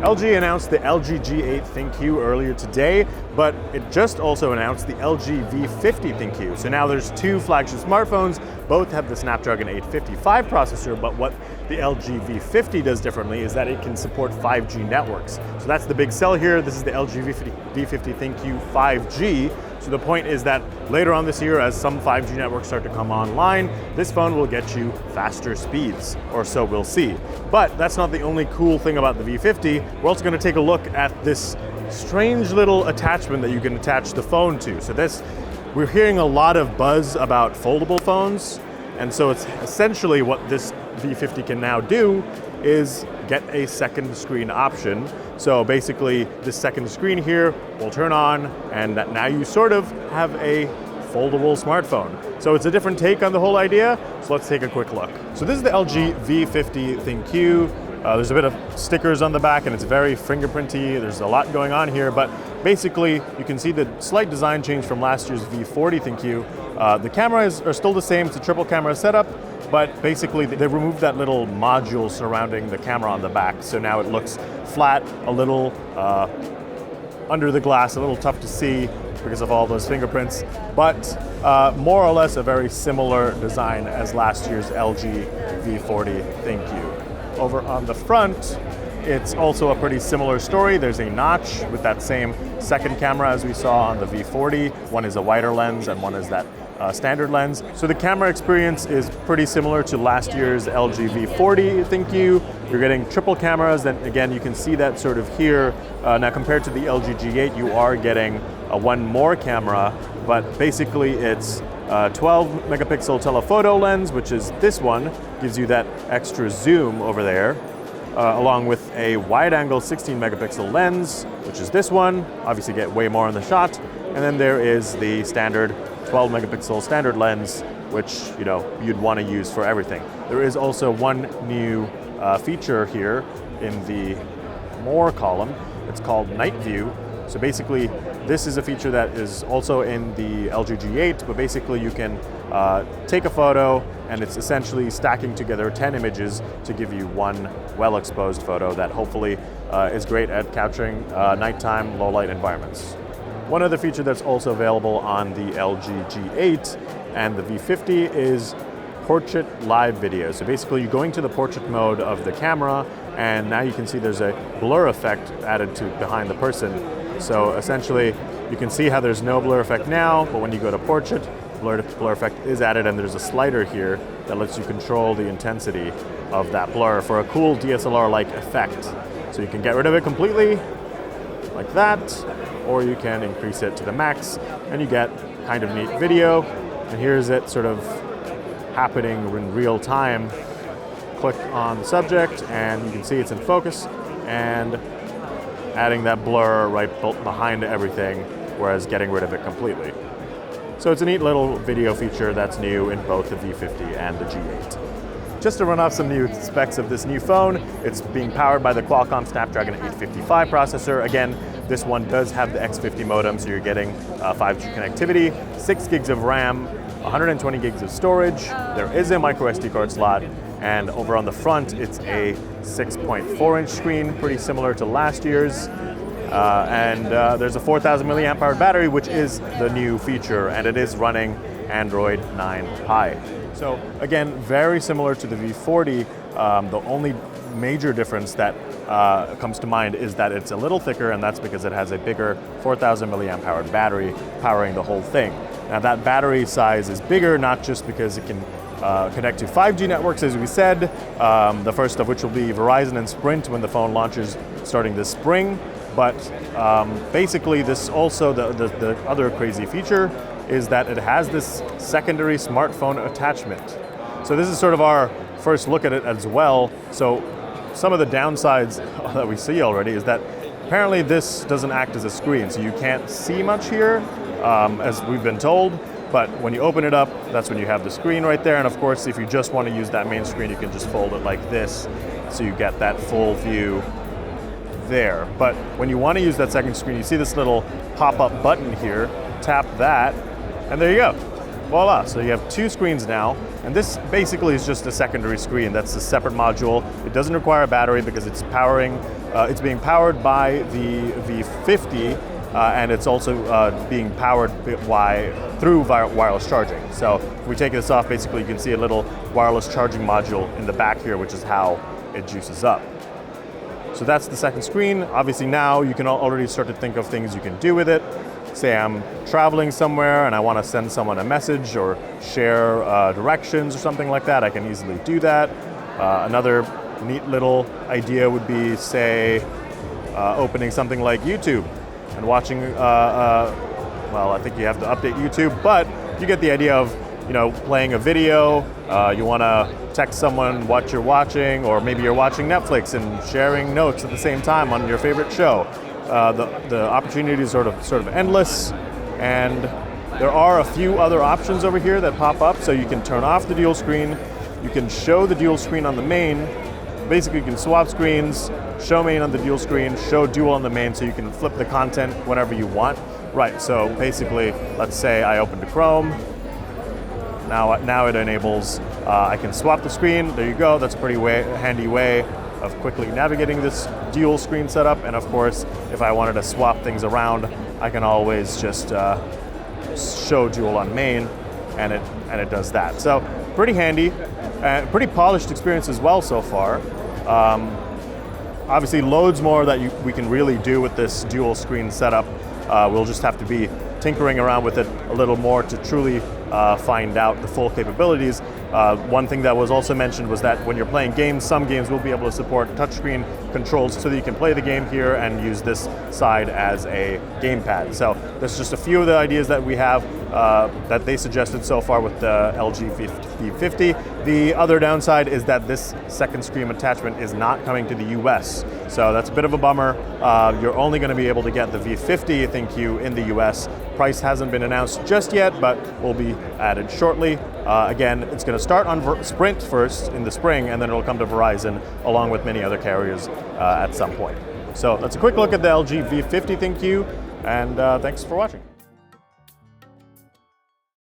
LG announced the LG G8 ThinQ earlier today, but it just also announced the LG V50 ThinQ. So now there's two flagship smartphones, both have the Snapdragon 855 processor, but what the LG V50 does differently is that it can support 5G networks. So that's the big sell here. This is the LG V50 ThinQ 5G. So the point is that later on this year, as some 5G networks start to come online, this phone will get you faster speeds, or so we'll see. But that's not the only cool thing about the V50. We're also going to take a look at this strange little attachment that you can attach the phone to. So we're hearing a lot of buzz about foldable phones, and so it's essentially what this V50 can now do is get a second screen option. So basically this second screen here will turn on, and now you sort of have a foldable smartphone. So it's a different take on the whole idea, so let's take a quick look. So this is the LG V50 ThinQ. There's a bit of stickers on the back and it's very fingerprinty. There's a lot going on here, but basically you can see the slight design change from last year's V40 ThinQ. The cameras are still the same, it's a triple camera setup, but basically they removed that little module surrounding the camera on the back. So now it looks flat, a little under the glass, a little tough to see because of all those fingerprints, but more or less a very similar design as last year's LG V40 ThinQ. Over on the front, it's also a pretty similar story. There's a notch with that same second camera as we saw on the V40. One is a wider lens and one is that standard lens. So the camera experience is pretty similar to last year's LG V40 ThinQ. You're getting triple cameras, and again, you can see that sort of here. Now compared to the LG G8, you are getting one more camera, but basically it's 12 megapixel telephoto lens, which is this one, gives you that extra zoom over there, along with a wide angle 16 megapixel lens, which is this one, obviously get way more in the shot. And then there is the standard 12 megapixel standard lens, which you'd want to use for everything. There is also one new feature here in the More column. It's called Night View. So basically, this is a feature that is also in the LG G8, but basically you can take a photo and it's essentially stacking together 10 images to give you one well-exposed photo that hopefully is great at capturing nighttime low-light environments. One other feature that's also available on the LG G8 and the V50 is portrait live video. So basically you're going to the portrait mode of the camera, and now you can see there's a blur effect added to behind the person. So essentially you can see how there's no blur effect now, but when you go to portrait, blur effect is added, and there's a slider here that lets you control the intensity of that blur for a cool DSLR-like effect. So you can get rid of it completely, like that, or you can increase it to the max, and you get kind of neat video. And here's it sort of happening in real time. Click on the subject, and you can see it's in focus, and adding that blur right behind everything, whereas getting rid of it completely. So it's a neat little video feature that's new in both the V50 and the G8. Just to run off some new specs of this new phone, it's being powered by the Qualcomm Snapdragon 855 processor. Again, this one does have the X50 modem, so you're getting 5G connectivity, 6 gigs of RAM, 120 gigs of storage. There is a micro SD card slot, and over on the front, it's a 6.4-inch screen, pretty similar to last year's. There's a 4,000 milliamp hour battery, which is the new feature, and it is running Android 9 Pie. So again, very similar to the V40. The only major difference that comes to mind is that it's a little thicker, and that's because it has a bigger 4,000 milliamp hour battery powering the whole thing. Now that battery size is bigger, not just because it can connect to 5G networks, as we said, the first of which will be Verizon and Sprint when the phone launches starting this spring. But basically this also, the other crazy feature is that it has this secondary smartphone attachment. So this is sort of our first look at it as well. So some of the downsides that we see already is that apparently this doesn't act as a screen, so you can't see much here, as we've been told. But when you open it up, that's when you have the screen right there. And of course, if you just want to use that main screen, you can just fold it like this, so you get that full view there. But when you want to use that second screen, you see this little pop-up button here, tap that, and there you go. voila, so you have two screens now, and this basically is just a secondary screen. That's a separate module. It doesn't require a battery because it's being powered by the V50, and it's also being powered through wireless charging. So if we take this off, basically you can see a little wireless charging module in the back here, which is how it juices up. So that's the second screen. Obviously now you can already start to think of things you can do with it. Say I'm traveling somewhere and I want to send someone a message or share directions or something like that, I can easily do that. Another neat little idea would be, say, opening something like YouTube and watching, well, I think you have to update YouTube, but you get the idea of, playing a video, you want to text someone what you're watching, or maybe you're watching Netflix and sharing notes at the same time on your favorite show. The opportunity is sort of endless, and there are a few other options over here that pop up. So you can turn off the dual screen, you can show the dual screen on the main. Basically you can swap screens, show main on the dual screen, show dual on the main, so you can flip the content whenever you want. Right, so basically, let's say I opened Chrome. Now it enables, I can swap the screen. There you go, that's a pretty handy way of quickly navigating this dual screen setup. And of course, if I wanted to swap things around, I can always just show dual on main, and it does that. So pretty handy, pretty polished experience as well so far. Obviously, loads more that we can really do with this dual screen setup. We'll just have to be tinkering around with it a little more to truly find out the full capabilities. One thing that was also mentioned was that when you're playing games, some games will be able to support touchscreen controls so that you can play the game here and use this side as a gamepad. So there's just a few of the ideas that we have that they suggested so far with the LG V50. The other downside is that this second screen attachment is not coming to the US. So that's a bit of a bummer. You're only going to be able to get the V50 ThinQ in the US. Price hasn't been announced just yet, but will be added shortly. Again, it's going to start on Sprint first in the spring, and then it'll come to Verizon along with many other carriers at some point. So that's a quick look at the LG V50 ThinQ, and thanks for watching.